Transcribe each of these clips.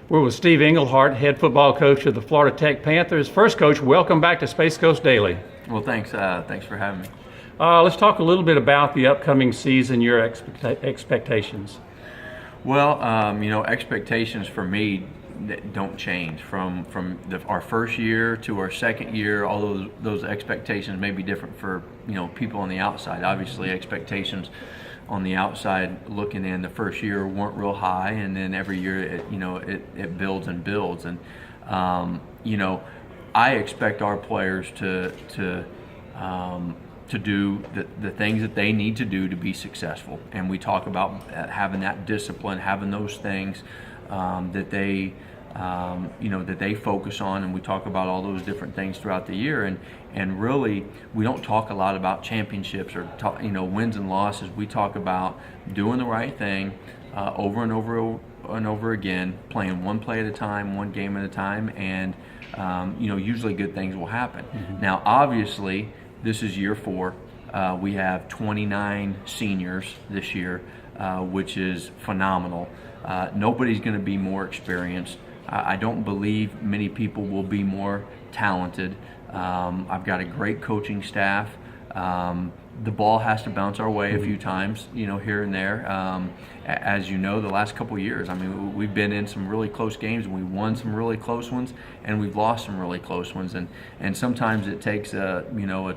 We're with Steve Englehart, head football coach of the Florida Tech Panthers. First, Coach, welcome back to Space Coast Daily. Well, thanks. Thanks for having me. Let's talk a little bit about the upcoming season, your expectations. Well, expectations for me don't change from our first year to our second year. All those expectations may be different for people on the outside. Obviously, expectations on the outside looking in the first year weren't real high, and then every year it builds and builds. And I expect our players to do the things that they need to do to be successful. And we talk about having that discipline, having those things that they focus on, and we talk about all those different things throughout the year. And really, we don't talk a lot about championships or wins and losses. We talk about doing the right thing over and over again, playing one play at a time, one game at a time, and usually good things will happen. Mm-hmm. Now, obviously, this is year 4. We have 29 seniors this year, which is phenomenal. Nobody's going to be more experienced. I don't believe many people will be more talented. I've got a great coaching staff. The ball has to bounce our way a few times, here and there. As you know, the last couple of years, we've been in some really close games, and we won some really close ones, and we've lost some really close ones. And sometimes it takes a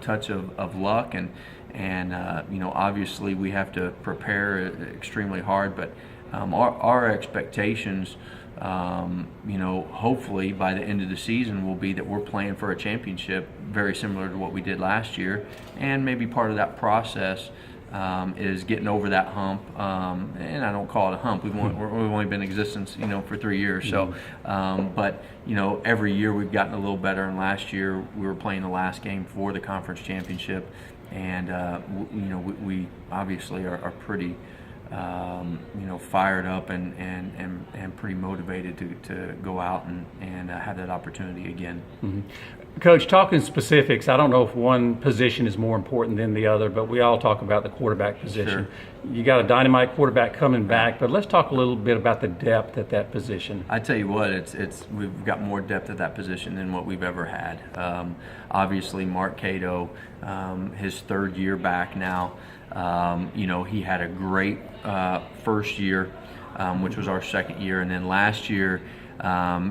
touch of luck, and obviously we have to prepare extremely hard. But our expectations, hopefully by the end of the season will be that we're playing for a championship, very similar to what we did last year. And maybe part of that process is getting over that hump. And I don't call it a hump. We've only been in existence, for 3 years. So, but every year we've gotten a little better. And last year we were playing the last game for the conference championship, and we obviously are pretty. Fired up and pretty motivated to go out and have that opportunity again. Mm-hmm. Coach, talking specifics, I don't know if one position is more important than the other, but we all talk about the quarterback position. Sure. You got a dynamite quarterback coming back, but let's talk a little bit about the depth at that position. I tell you what, we've got more depth at that position than what we've ever had. Obviously, Mark Cato, his third year back now. He had a great first year, which was our second year, and then last year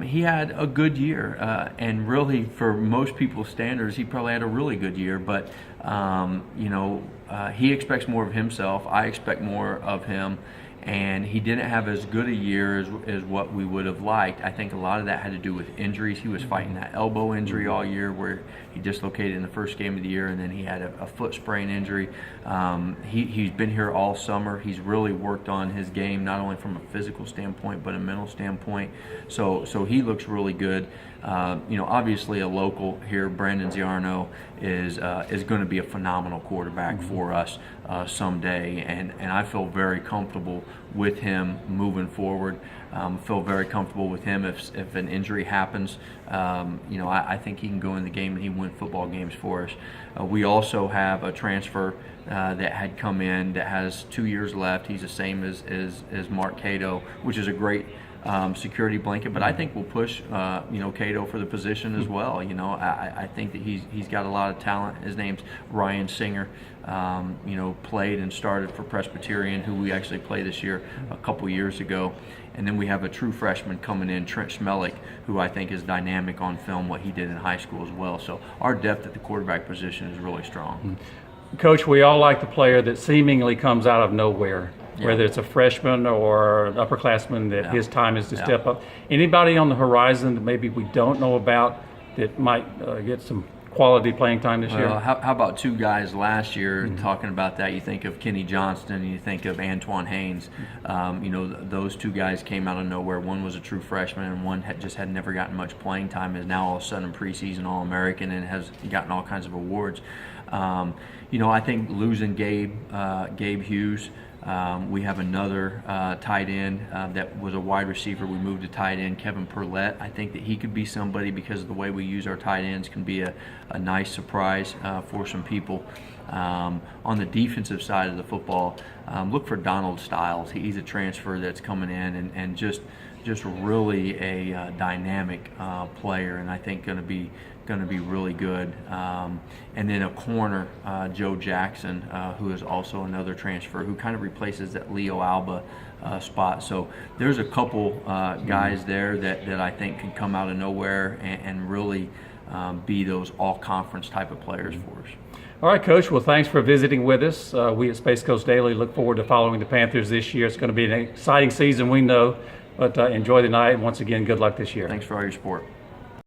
he had a good year, and really for most people's standards he probably had a really good year, but he expects more of himself. I expect more of him, and he didn't have as good a year as what we would have liked. I think a lot of that had to do with injuries. He was fighting that elbow injury all year where he dislocated in the first game of the year, and then he had a foot sprain injury. He's been here all summer. He's really worked on his game, not only from a physical standpoint but a mental standpoint. So he looks really good. Obviously a local here, Brandon Ziarno, is going to be a phenomenal quarterback for us someday, and I feel very comfortable with him moving forward. Feel very comfortable with him if an injury happens. I think he can go in the game and he win football games for us. We also have a transfer that had come in that has 2 years left. He's the same as Mark Cato, which is a great security blanket, but I think we'll push Cato for the position as well. I think that he's got a lot of talent. His name's Ryan Singer. Played and started for Presbyterian, who we actually played this year a couple years ago. And then we have a true freshman coming in, Trent Schmelik, who I think is dynamic on film, what he did in high school as well. So our depth at the quarterback position is really strong. Coach, we all like the player that seemingly comes out of nowhere. Yeah. Whether it's a freshman or an upperclassman that his time is to step up. Anybody on the horizon that maybe we don't know about that might get some quality playing time this year? How about 2 guys last year talking about that? You think of Kenny Johnston and you think of Antoine Haynes. Those 2 guys came out of nowhere. One was a true freshman and one had never gotten much playing time, is now all of a sudden preseason All-American and has gotten all kinds of awards. I think losing Gabe Hughes We have another tight end that was a wide receiver. We moved to tight end, Kevin Perlette. I think that he could be somebody, because of the way we use our tight ends, can be a nice surprise for some people. On the defensive side of the football, look for Donald Stiles. He's a transfer that's coming in and just really a dynamic player, and I think going to be really good. And then a corner, Joe Jackson, who is also another transfer, who kind of replaces that Leo Alba spot. So there's a couple guys there that I think can come out of nowhere and really be those all-conference type of players for us. All right, Coach. Well, thanks for visiting with us. We at Space Coast Daily look forward to following the Panthers this year. It's going to be an exciting season, we know, but enjoy the night. And once again, good luck this year. Thanks for all your support.